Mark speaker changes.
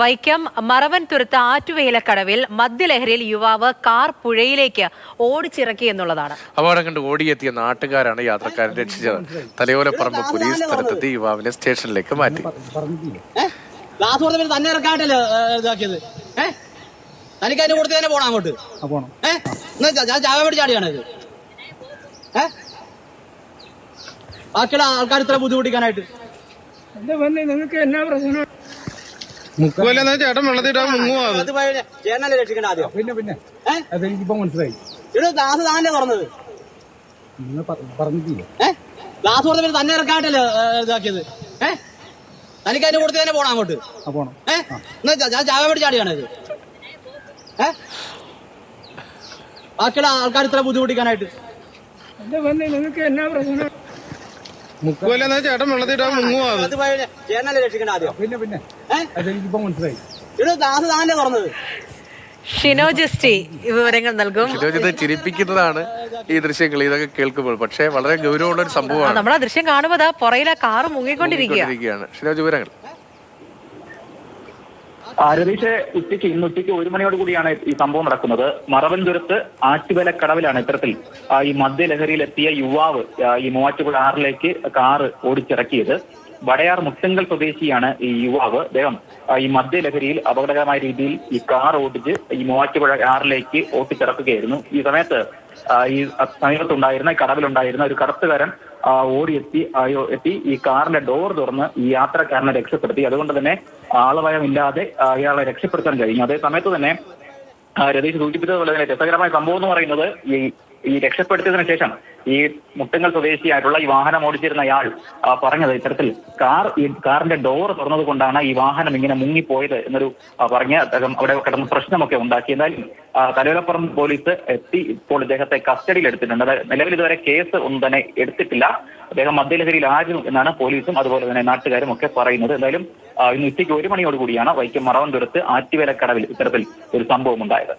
Speaker 1: വൈക്കം മറവൻതുരുത്ത് ആറ്റുവേലക്കടവിൽ മദ്യലഹരിയിൽ യുവാവ് കാർ പുഴയിലേക്ക് ഓടിച്ചിറക്കി എന്നുള്ളതാണ്.
Speaker 2: അപകടം കണ്ട് ഓടിയെത്തിയ നാട്ടുകാരാണ് യാത്രക്കാരൻ രക്ഷിച്ചത്. തലയോലപ്പറമ്പ് പോലീസ് സ്ഥലത്തെത്തി യുവാവിനെ സ്റ്റേഷനിലേക്ക് മാറ്റി.
Speaker 3: ആൾക്കാർ ഇത്ര ബുദ്ധിമുട്ടിക്കാനായിട്ട്
Speaker 4: നിങ്ങൾക്ക് എന്നാ പ്രശ്നം?
Speaker 3: ചേട്ടൻ വെള്ളത്തിട്ടാ മുങ്ങുവാണ്. രക്ഷിക്കണ ആദ്യം.
Speaker 4: പിന്നെ അതെനിക്കിപ്പോ മനസ്സിലായി.
Speaker 3: ഗ്ലാസ് താനെ തുറന്നത്
Speaker 4: നിങ്ങൾ പറഞ്ഞിട്ടില്ലേ?
Speaker 3: ഗ്ലാസ് തുറന്ന തന്നെ ഇറക്കാട്ടല്ലേ ഇതാക്കിയത്. തനിക്ക് അതിന്റെ കൂടുതൽ തന്നെ പോണം അങ്ങോട്ട്.
Speaker 4: പോണം.
Speaker 3: ഞാൻ ചായ മേടിച്ച് ചാടിയാണത്. ബാക്കിയുള്ള ആൾക്കാർ ഇത്ര ബുദ്ധിമുട്ടിക്കാനായിട്ട്
Speaker 4: നിങ്ങൾക്ക് എന്നാ പ്രശ്നം?
Speaker 3: ചേട്ടൻ വെള്ളത്തിട്ടാ മുങ്ങുവാണ്. രക്ഷിക്കണ ആദ്യം.
Speaker 4: പിന്നെ അതെനിക്കിപ്പോ മനസ്സിലായി.
Speaker 3: ഗ്ലാസ് താനെ തുറന്നത്.
Speaker 1: ഷിനോജിസ്റ്റി വിവരങ്ങൾ നൽകും.
Speaker 2: ഷിനോജിത് ചിരിപ്പിക്കുന്നതാണ് ഈ ദൃശ്യങ്ങൾ, ഇതൊക്കെ കേൾക്കുമ്പോൾ. പക്ഷേ വളരെ ഗൗരവമുള്ള ഒരു സംഭവമാണ്.
Speaker 1: നമ്മളാ ദൃശ്യം കാണുമ്പോൾ പുറയിലെ കാറ് മുങ്ങിക്കൊണ്ടിരിക്കുകയാണ്.
Speaker 2: ഷിനോജ്, വിവരങ്ങൾ.
Speaker 5: രതീഷ്, ഇന്ന് ഉച്ചയ്ക്ക് 1 മണിയോട് കൂടിയാണ് ഈ സംഭവം നടക്കുന്നത്. മറവൻതുരുത്ത് ആറ്റുവേലക്കടവിലാണ് ഇത്തരത്തിൽ ഈ മദ്യലഹരിയിലെത്തിയ യുവാവ് ഈ മൂവാറ്റുപുഴ ആറിലേക്ക് കാറ് ഓടിച്ചിറക്കിയത്. വടയാർ മുട്ടങ്കൽ സ്വദേശിയാണ് ഈ യുവാവ്. അദ്ദേഹം ഈ മദ്യലഹരിയിൽ അപകടകരമായ രീതിയിൽ ഈ കാർ ഓടിച്ച് ഈ മൂവാറ്റുപുഴ ആറിലേക്ക് ഓട്ടിച്ചിറക്കുകയായിരുന്നു. ഈ സമയത്ത് ഈ സമീപത്തുണ്ടായിരുന്ന കടവിലുണ്ടായിരുന്ന ഒരു കടത്തുകാരൻ എത്തി ഈ കാറിന്റെ ഡോർ തുറന്ന് ഈ യാത്രക്കാരനെ രക്ഷപ്പെടുത്തി. അതുകൊണ്ട് തന്നെ ആളപായമില്ലാതെ ഇയാളെ രക്ഷപ്പെടുത്താൻ കഴിഞ്ഞു. അതേ സമയത്ത് തന്നെ രതീഷ് സൂചിപ്പിച്ചതുപോലെ തന്നെ രസകരമായ സംഭവം എന്ന് പറയുന്നത് ഈ രക്ഷപ്പെടുത്തിയതിനു ശേഷം ഈ മുട്ടങ്കൽ സ്വദേശിയായിട്ടുള്ള ഈ വാഹനം ഓടിച്ചിരുന്ന അയാൾ പറഞ്ഞത് ഇത്തരത്തിൽ കാറിന്റെ ഡോർ തുറന്നത് കൊണ്ടാണ് ഈ വാഹനം ഇങ്ങനെ മുങ്ങിപ്പോയത് എന്നൊരു പറഞ്ഞ് അദ്ദേഹം അവിടെ കിടന്ന് പ്രശ്നമൊക്കെ ഉണ്ടാക്കി. എന്തായാലും തലയോലപ്പുറം പോലീസ് എത്തി ഇപ്പോൾ ഇദ്ദേഹത്തെ കസ്റ്റഡിയിൽ എടുത്തിട്ടുണ്ട്. നിലവിൽ ഇതുവരെ കേസ് ഒന്നും തന്നെ എടുത്തിട്ടില്ല. അദ്ദേഹം മദ്യലഹരിയിലായിരുന്നു എന്നാണ് പോലീസും അതുപോലെ തന്നെ നാട്ടുകാരും ഒക്കെ പറയുന്നത്. എന്തായാലും ഇന്ന് ഉച്ചയ്ക്ക് 1 മണിയോട് കൂടിയാണ് വൈക്കം മറവൻതുരുത്ത് ആറ്റുവേലക്കടവിൽ ഇത്തരത്തിൽ ഒരു സംഭവം ഉണ്ടായത്.